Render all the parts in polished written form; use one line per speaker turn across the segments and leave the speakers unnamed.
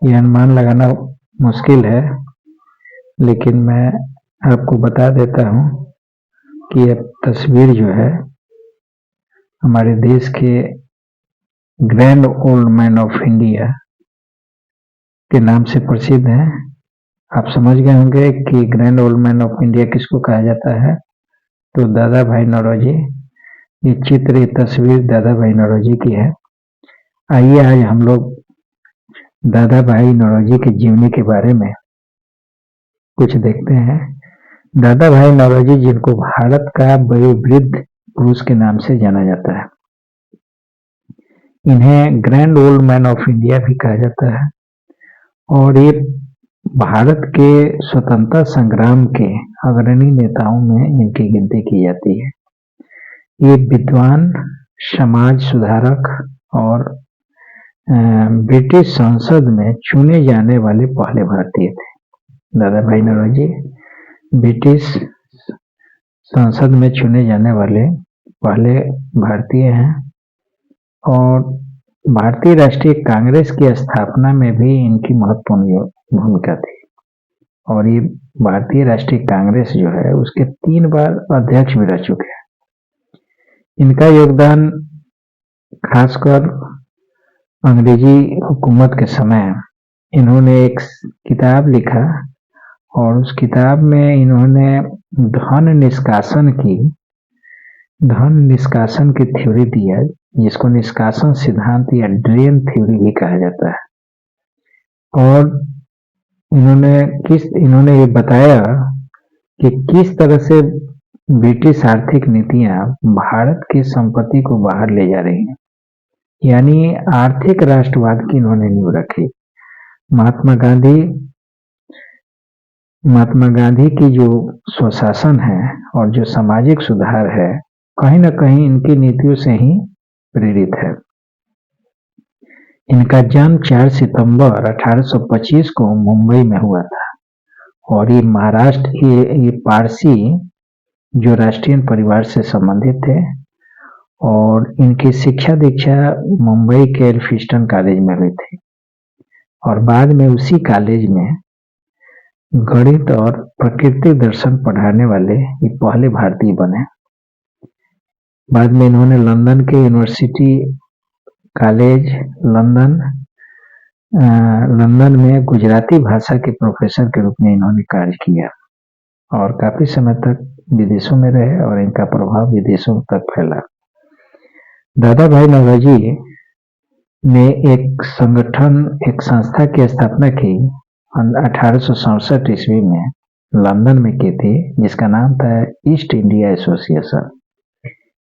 ये अनुमान लगाना मुश्किल है, लेकिन मैं आपको बता देता हूँ कि यह तस्वीर जो है हमारे देश के grand old man of India के नाम से प्रसिद्ध है। आप समझ गए होंगे कि grand old man of India किसको कहा जाता है, तो दादा भाई नौरोजी। ये चित्र, ये तस्वीर दादा भाई नौरोजी की है। आइए आज हम लोग दादा भाई नौरोजी की जीवनी के बारे में कुछ देखते हैं। दादा भाई नौरोजी, जिनको भारत का वयोवृद्ध पुरुष के नाम से जाना जाता है, इन्हें grand old man of India भी कहा जाता है और ये भारत के स्वतंत्रता संग्राम के अग्रणी नेताओं में इनकी गिनती की जाती है। ये विद्वान, समाज सुधारक और ब्रिटिश संसद में चुने जाने वाले पहले भारतीय थे। दादा भाई नौरोजी ब्रिटिश संसद में चुने जाने वाले पहले भारतीय हैं और भारतीय राष्ट्रीय कांग्रेस की स्थापना में भी इनकी महत्वपूर्ण भूमिका थी। और ये भारतीय राष्ट्रीय कांग्रेस जो है उसके 3 बार अध्यक्ष भी रह चुके हैं। इनका योगदान खासकर अंग्रेजी हुकूमत के समय इन्होंने एक किताब लिखा और उस किताब में इन्होंने धन निष्कासन की थ्योरी दी है, जिसको निष्कासन सिद्धांत या ड्रेन थ्योरी भी कहा जाता है। और इन्होंने ये बताया कि किस तरह से ब्रिटिश आर्थिक नीतियां भारत की संपत्ति को बाहर ले जा रही हैं, यानी आर्थिक राष्ट्रवाद की इन्होंने नींव रखी। महात्मा गांधी की जो स्वशासन है और जो सामाजिक सुधार है, कहीं न कहीं इनकी नीतियों से ही प्रेरित है। इनका जन्म 4 सितंबर 1825 को मुंबई में हुआ था और ये महाराष्ट्र ये पारसी जो राष्ट्रीय परिवार से संबंधित थे और इनकी शिक्षा दीक्षा मुंबई के एल्फिस्टन कॉलेज में हुई थी और बाद में उसी कॉलेज में गणित और प्रकृति दर्शन पढ़ाने वाले ये पहले भारतीय बने। बाद में इन्होंने लंदन के यूनिवर्सिटी कॉलेज लंदन में गुजराती भाषा के प्रोफेसर के रूप में इन्होंने कार्य किया और काफी समय तक विदेशों में रहे और इनका प्रभाव विदेशों तक फैला। दादा भाई नौरोजी ने एक संस्था की स्थापना की 1867 ईस्वी में लंदन में की थी, जिसका नाम था east India association.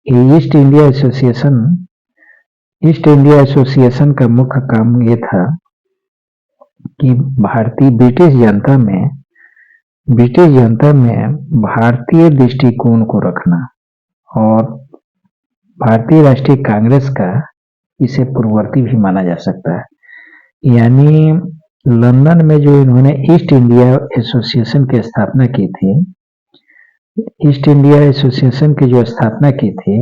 East India association का मुख्य काम ये था कि ब्रिटिश जनता में भारतीय दृष्टिकोण को रखना और भारतीय राष्ट्रीय कांग्रेस का इसे पूर्ववर्ती भी माना जा सकता है। यानी लंदन में जो इन्होंने ईस्ट इंडिया एसोसिएशन की स्थापना की थी, ईस्ट इंडिया एसोसिएशन की जो स्थापना की थी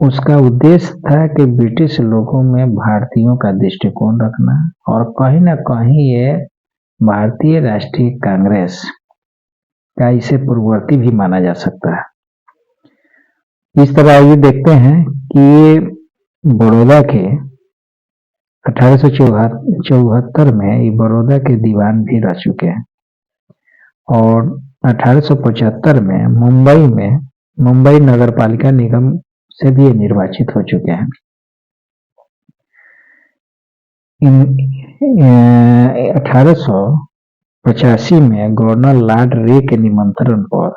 उसका उद्देश्य था कि ब्रिटिश लोगों में भारतीयों का दृष्टिकोण रखना और कहीं ना कहीं ये भारतीय राष्ट्रीय कांग्रेस का इसे पूर्ववर्ती भी माना जा सकता है। इस तरह ये देखते हैं कि बड़ौदा के 1874 में ये बड़ौदा के दीवान भी रह चुके हैं और 1875 में मुंबई नगर पालिका निगम से भी निर्वाचित हो चुके हैं। 1885 में गवर्नर लॉर्ड रे के निमंत्रण पर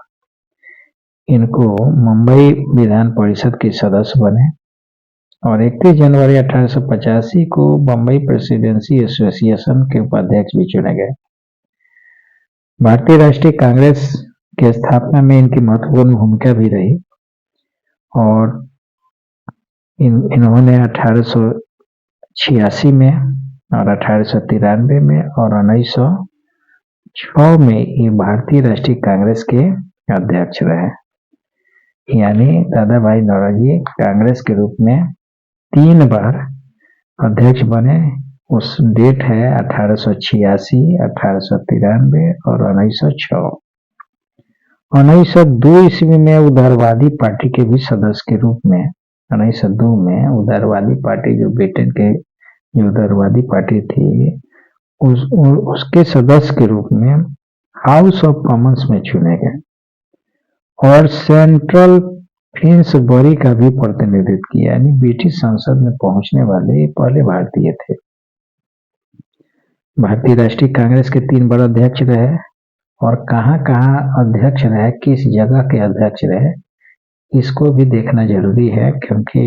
इनको मुंबई विधान परिषद के सदस्य बने और 31 जनवरी 1885 को बम्बई प्रेसिडेंसी एसोसिएशन के उपाध्यक्ष भी चुने गए। भारतीय राष्ट्रीय कांग्रेस की स्थापना में इनकी महत्वपूर्ण भूमिका भी रही और इन्होंने 1886 में और 1893 में और 1906 में ये भारतीय राष्ट्रीय कांग्रेस के अध्यक्ष रहे। यानी दादा भाई नौरोजी कांग्रेस के रूप में 3 बार अध्यक्ष बने उस डेट है 1886, 1893 और 1906। 1902 ईस्वी में उदारवादी पार्टी के भी सदस्य के रूप में 1902 में उदारवादी पार्टी जो ब्रिटेन के जो उदारवादी पार्टी थी उसके सदस्य के रूप में हाउस ऑफ कॉमन्स में चुने गए और सेंट्रल फिन्सबरी का भी प्रतिनिधित्व किया, यानी ब्रिटिश संसद में पहुंचने वाले पहले भारतीय थे। भारतीय राष्ट्रीय कांग्रेस के 3 बार अध्यक्ष रहे और कहाँ अध्यक्ष रहे, किस जगह के अध्यक्ष रहे, इसको भी देखना जरूरी है, क्योंकि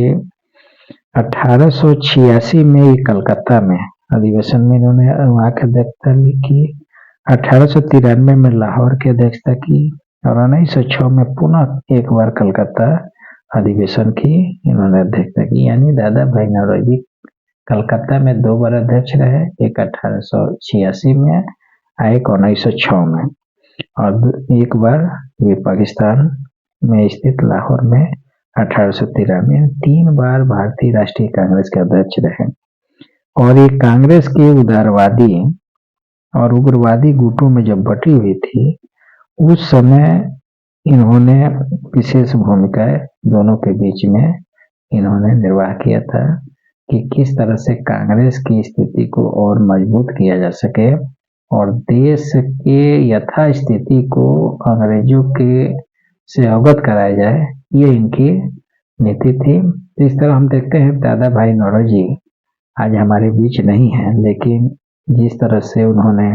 1886 में कलकत्ता में अधिवेशन में इन्होंने वहाँ की अध्यक्षता की, 1893 में लाहौर की अध्यक्षता की और 1906 में पुनः एक बार कलकत्ता अधिवेशन की इन्होंने अध्यक्षता की। यानी दादा भाई नौरोजी कलकत्ता में 2 बार अध्यक्ष रहे, एक 1886 में एक 1906 में और एक बार वे पाकिस्तान में स्थित लाहौर में 1893 3 बार भारतीय राष्ट्रीय कांग्रेस के अध्यक्ष रहे। और ये कांग्रेस के उदारवादी और उग्रवादी गुटों में जब बटी हुई थी उस समय इन्होंने विशेष भूमिका दोनों के बीच में इन्होंने निर्वाह किया था कि किस तरह से कांग्रेस की स्थिति को और मजबूत किया जा सके और देश के यथा स्थिति को अंग्रेजों के से अवगत कराया जाए, ये इनकी नीति थी। इस तरह हम देखते हैं दादा भाई नौरोजी आज हमारे बीच नहीं है, लेकिन जिस तरह से उन्होंने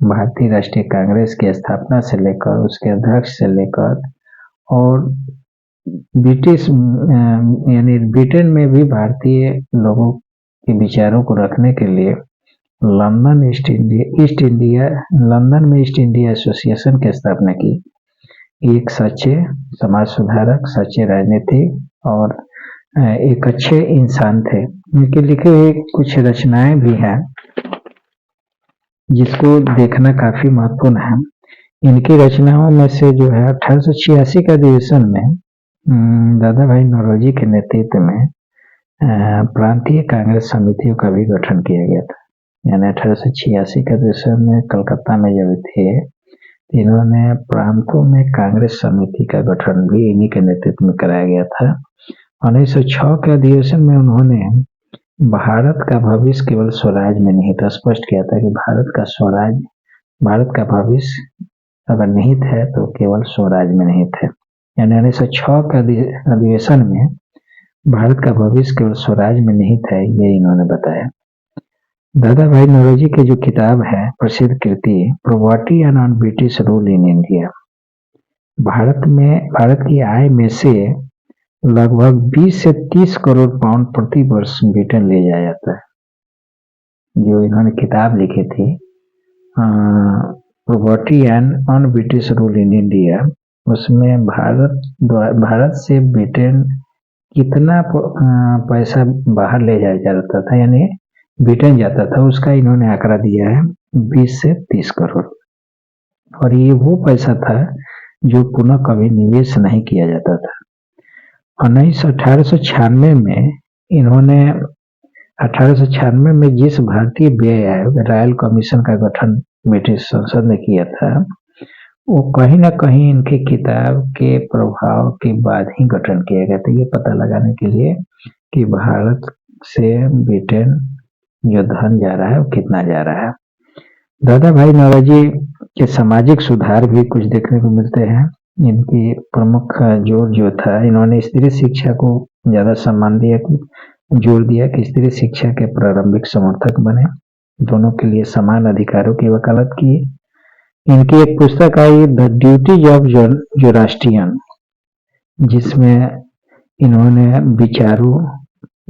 भारतीय राष्ट्रीय कांग्रेस की स्थापना से लेकर उसके अध्यक्ष से लेकर और ब्रिटिश यानी ब्रिटेन में भी भारतीय लोगों के विचारों को रखने के लिए लंदन में ईस्ट इंडिया एसोसिएशन की स्थापना की। एक सच्चे समाज सुधारक, सच्चे राजनीतिक और एक अच्छे इंसान थे। इनके लिखे हुए कुछ रचनाएं भी हैं जिसको देखना काफी महत्वपूर्ण है। इनकी रचनाओं में से जो है 1886 का अधिवेशन में दादा भाई नौरोजी के नेतृत्व में प्रांतीय कांग्रेस समितियों का भी गठन किया गया था। यानी 1886 का अधिवेशन में कलकत्ता में जब थे इन्होंने प्रांतों में कांग्रेस समिति का गठन भी इन्हीं के नेतृत्व में कराया गया था। 1906 के अधिवेशन में उन्होंने भारत का भविष्य केवल स्वराज में नहीं था, स्पष्ट किया था कि भारत का भविष्य अगर निहित है तो केवल स्वराज में निहित है। यानी 1906 के अधिवेशन में भारत का भविष्य केवल स्वराज में निहित है, ये इन्होंने बताया। दादा भाई नौरोजी की जो किताब है प्रसिद्ध कृति poverty and un British rule in India, Bharat की आय में से लगभग 20 से 30 करोड़ पाउंड प्रति वर्ष ब्रिटेन ले जाया जाता है। जो इन्होंने किताब लिखी थी property and un British rule in India, उसमें भारत से ब्रिटेन कितना पैसा बाहर ले जाया जाता था, यानी ब्रिटेन जाता था, उसका इन्होंने आंकड़ा दिया है 20 से 30 करोड़। और ये वो पैसा था जो पुनः कभी निवेश नहीं किया जाता था। 1896 में इन्होंने 1896 में जिस भारतीय व्यय आयोग रॉयल कमीशन का गठन ब्रिटिश संसद ने किया था, वो कहीं ना कहीं इनकी किताब के प्रभाव के बाद ही गठन किया गया था, ये पता लगाने के लिए कि भारत से ब्रिटेन जो धन जा रहा है वो कितना जा रहा है। दादा भाई नौरोजी के सामाजिक सुधार भी कुछ देखने को मिलते हैं। इनकी प्रमुख जोर जो था, इन्होंने स्त्री शिक्षा को ज्यादा सम्मान दिया, जोर दिया कि स्त्री शिक्षा के प्रारंभिक समर्थक बने, दोनों के लिए समान अधिकारों की वकालत की। इनकी एक पुस्तक I the duties of Zoroastrian, जिसमें इन्होंने विचारों,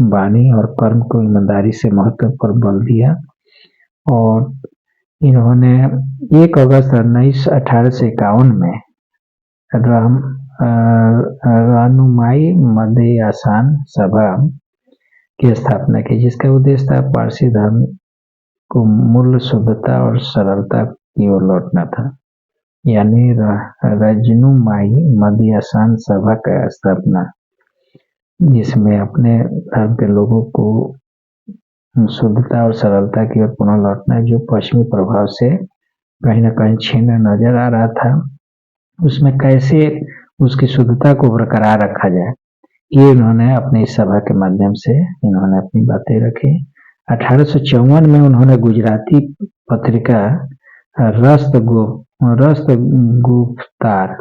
वाणी और कर्म को ईमानदारी से महत्व पर बल दिया। और इन्होंने 1 अगस्त 1851 में रहनुमाई मध्यासान सभा की स्थापना की, जिसका उद्देश्य था पारसी धर्म को मूल शुद्धता और सरलता की ओर लौटना था। यानी रहनुमाई मध्यासान सभा का स्थापना, जिसमें अपने धर्म के लोगों को शुद्धता और सरलता की ओर पुनः लौटना, जो पश्चिमी प्रभाव से कहीं न कहीं छीना नजर आ रहा था, उसमें कैसे उसकी शुद्धता को बरकरार रखा जाए, ये इन्होंने अपनी इस सभा के माध्यम से इन्होंने अपनी बातें रखी। 1854 में उन्होंने गुजराती पत्रिका रस्त गुफ्तार,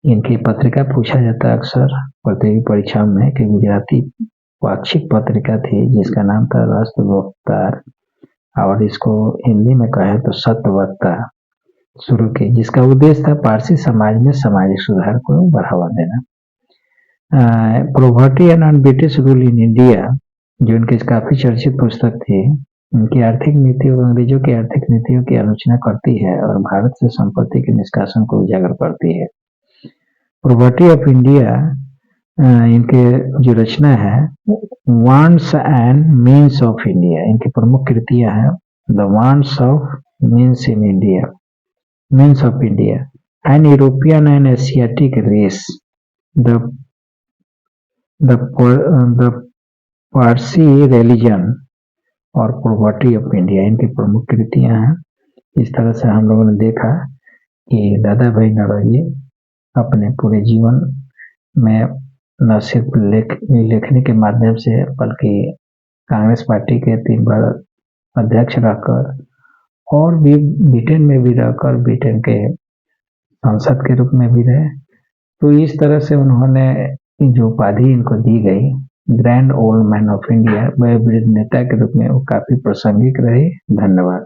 इनकी पत्रिका पूछा जाता है अक्सर प्रतियोगी परीक्षा में कि गुजराती पाक्षिक पत्रिका थी जिसका नाम था रस्त गुफ्तार, और इसको हिंदी में कहें तो सत्यवक्ता शुरू की, जिसका उद्देश्य था पारसी समाज में सामाजिक सुधार को बढ़ावा देना। Poverty and British rule in India, जो इनकी काफी चर्चित पुस्तक थी, उनकी आर्थिक नीतियों, अंग्रेजों की आर्थिक नीतियों की आलोचना करती है और भारत से संपत्ति के निष्कासन को उजागर करती है। पॉवर्टी ऑफ इंडिया, इनके जो रचना है wants and means of India, इनकी प्रमुख कृतियां हैं the wants of means in India, means of India, an European and Asiatic race, the Parsi religion और पॉवर्टी ऑफ इंडिया, इनकी प्रमुख कृतियां हैं। इस तरह से हम लोगों ने देखा कि दादा भाई नौरोजी अपने पूरे जीवन में न सिर्फ लेखनी के माध्यम से बल्कि कांग्रेस पार्टी के 3 बार अध्यक्ष रहकर और भी ब्रिटेन में भी रहकर ब्रिटेन के सांसद के रूप में भी रहे। तो इस तरह से उन्होंने जो उपाधि इनको दी गई grand old man of India, वह वृद्ध नेता के रूप में वो काफी प्रासंगिक रही। धन्यवाद।